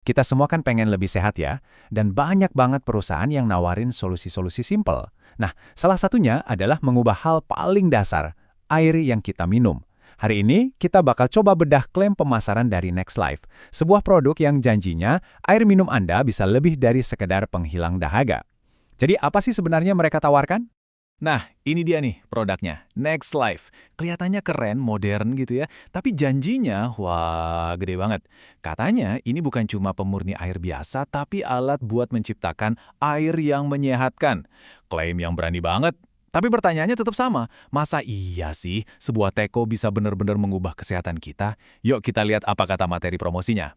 Kita semua kan pengen lebih sehat ya, dan banyak banget perusahaan yang nawarin solusi-solusi simpel. Nah, salah satunya adalah mengubah hal paling dasar, air yang kita minum. Hari ini, kita bakal coba bedah klaim pemasaran dari Next Life, sebuah produk yang janjinya air minum Anda bisa lebih dari sekedar penghilang dahaga. Jadi apa sih sebenarnya mereka tawarkan? Nah, ini dia nih produknya, Next Life. Kelihatannya keren, modern gitu ya, tapi janjinya, wah, gede banget. Katanya ini bukan cuma pemurni air biasa, tapi alat buat menciptakan air yang menyehatkan. Klaim yang berani banget. Tapi pertanyaannya tetap sama, masa iya sih sebuah teko bisa benar-benar mengubah kesehatan kita? Yuk kita lihat apa kata materi promosinya.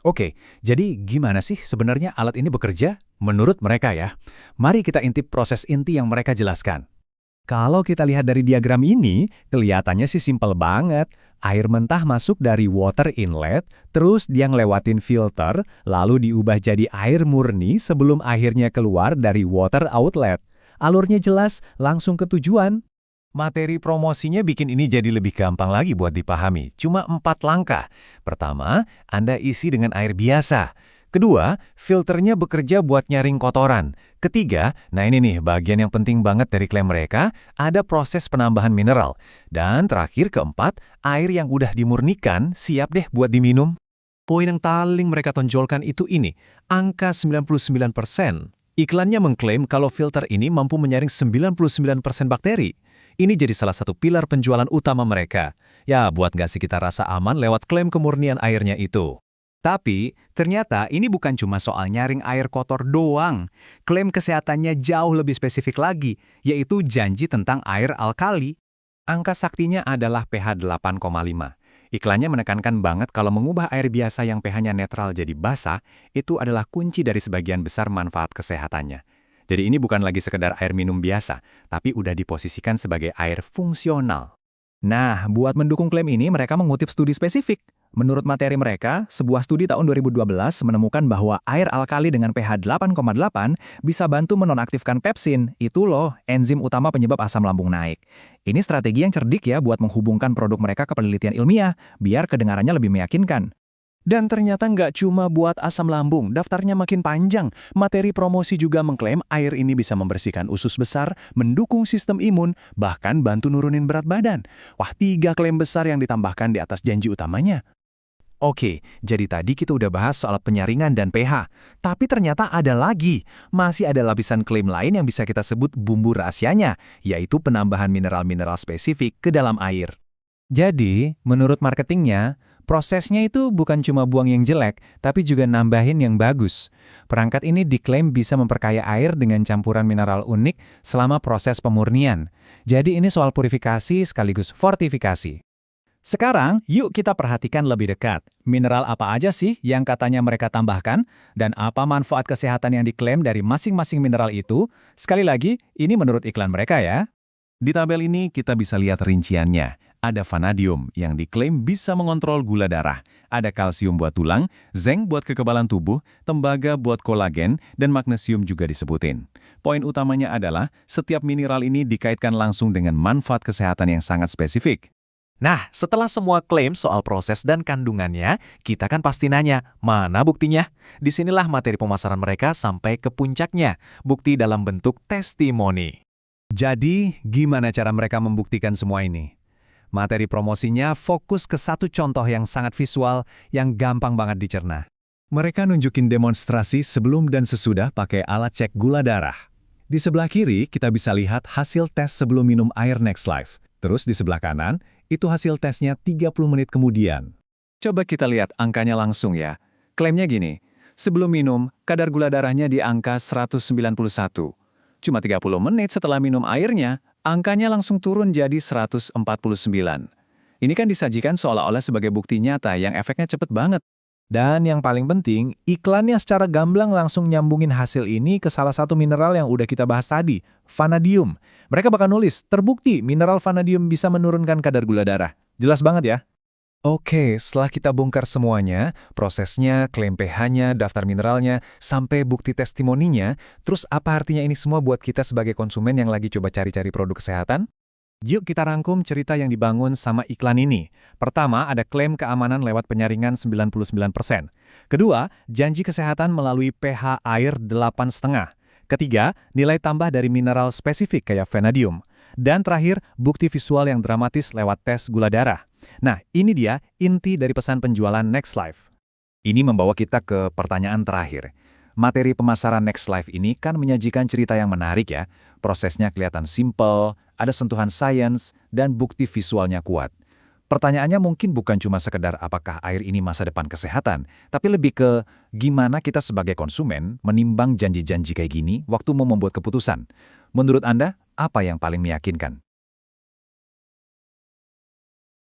Oke, jadi gimana sih sebenarnya alat ini bekerja? Menurut mereka ya. Mari kita intip proses inti yang mereka jelaskan. Kalau kita lihat dari diagram ini, kelihatannya sih simpel banget. Air mentah masuk dari water inlet, terus dia ngelewatin filter, lalu diubah jadi air murni sebelum akhirnya keluar dari water outlet. Alurnya jelas, langsung ke tujuan. Materi promosinya bikin ini jadi lebih gampang lagi buat dipahami. Cuma 4 langkah. Pertama, Anda isi dengan air biasa. Kedua, filternya bekerja buat nyaring kotoran. Ketiga, nah ini nih bagian yang penting banget dari klaim mereka, ada proses penambahan mineral. Dan terakhir keempat, air yang udah dimurnikan siap deh buat diminum. Poin yang paling mereka tonjolkan itu ini, angka 99%. Iklannya mengklaim kalau filter ini mampu menyaring 99% bakteri. Ini jadi salah satu pilar penjualan utama mereka. Ya, buat ngasih kita rasa aman lewat klaim kemurnian airnya itu. Tapi, ternyata ini bukan cuma soal nyaring air kotor doang. Klaim kesehatannya jauh lebih spesifik lagi, yaitu janji tentang air alkali. Angka saktinya adalah pH 8,5. Iklannya menekankan banget kalau mengubah air biasa yang pH-nya netral jadi basah, itu adalah kunci dari sebagian besar manfaat kesehatannya. Jadi ini bukan lagi sekedar air minum biasa, tapi udah diposisikan sebagai air fungsional. Nah, buat mendukung klaim ini mereka mengutip studi spesifik. Menurut materi mereka, sebuah studi tahun 2012 menemukan bahwa air alkali dengan pH 8,8 bisa bantu menonaktifkan pepsin, itu loh enzim utama penyebab asam lambung naik. Ini strategi yang cerdik ya buat menghubungkan produk mereka ke penelitian ilmiah, biar kedengarannya lebih meyakinkan. Dan ternyata nggak cuma buat asam lambung, daftarnya makin panjang. Materi promosi juga mengklaim air ini bisa membersihkan usus besar, mendukung sistem imun, bahkan bantu nurunin berat badan. Wah, 3 klaim besar yang ditambahkan di atas janji utamanya. Oke, jadi tadi kita udah bahas soal penyaringan dan pH. Tapi ternyata ada lagi. Masih ada lapisan klaim lain yang bisa kita sebut bumbu rahasianya, yaitu penambahan mineral-mineral spesifik ke dalam air. Jadi, menurut marketingnya, prosesnya itu bukan cuma buang yang jelek, tapi juga nambahin yang bagus. Perangkat ini diklaim bisa memperkaya air dengan campuran mineral unik selama proses pemurnian. Jadi ini soal purifikasi sekaligus fortifikasi. Sekarang, yuk kita perhatikan lebih dekat. Mineral apa aja sih yang katanya mereka tambahkan, dan apa manfaat kesehatan yang diklaim dari masing-masing mineral itu? Sekali lagi, ini menurut iklan mereka ya. Di tabel ini kita bisa lihat rinciannya. Ada vanadium yang diklaim bisa mengontrol gula darah, ada kalsium buat tulang, zinc buat kekebalan tubuh, tembaga buat kolagen, dan magnesium juga disebutin. Poin utamanya adalah setiap mineral ini dikaitkan langsung dengan manfaat kesehatan yang sangat spesifik. Nah, setelah semua klaim soal proses dan kandungannya, kita kan pasti nanya, mana buktinya? Disinilah materi pemasaran mereka sampai ke puncaknya, bukti dalam bentuk testimoni. Jadi, gimana cara mereka membuktikan semua ini? Materi promosinya fokus ke satu contoh yang sangat visual, yang gampang banget dicerna. Mereka nunjukin demonstrasi sebelum dan sesudah pakai alat cek gula darah. Di sebelah kiri, kita bisa lihat hasil tes sebelum minum air Next Life. Terus di sebelah kanan, itu hasil tesnya 30 menit kemudian. Coba kita lihat angkanya langsung ya. Klaimnya gini, sebelum minum, kadar gula darahnya di angka 191. Cuma 30 menit setelah minum airnya, angkanya langsung turun jadi 149. Ini kan disajikan seolah-olah sebagai bukti nyata yang efeknya cepet banget. Dan yang paling penting, iklannya secara gamblang langsung nyambungin hasil ini ke salah satu mineral yang udah kita bahas tadi, vanadium. Mereka bakal nulis, terbukti mineral vanadium bisa menurunkan kadar gula darah. Jelas banget ya? Oke, setelah kita bongkar semuanya, prosesnya, klaim pH-nya, daftar mineralnya, sampai bukti testimoninya, terus apa artinya ini semua buat kita sebagai konsumen yang lagi coba cari-cari produk kesehatan? Yuk kita rangkum cerita yang dibangun sama iklan ini. Pertama, ada klaim keamanan lewat penyaringan 99%. Kedua, janji kesehatan melalui pH air 8,5. Ketiga, nilai tambah dari mineral spesifik kayak vanadium. Dan terakhir, bukti visual yang dramatis lewat tes gula darah. Nah, ini dia inti dari pesan penjualan Nextlife. Ini membawa kita ke pertanyaan terakhir. Materi pemasaran Nextlife ini kan menyajikan cerita yang menarik ya. Prosesnya kelihatan simple, ada sentuhan sains, dan bukti visualnya kuat. Pertanyaannya mungkin bukan cuma sekedar apakah air ini masa depan kesehatan, tapi lebih ke gimana kita sebagai konsumen menimbang janji-janji kayak gini waktu mau membuat keputusan. Menurut Anda, apa yang paling meyakinkan?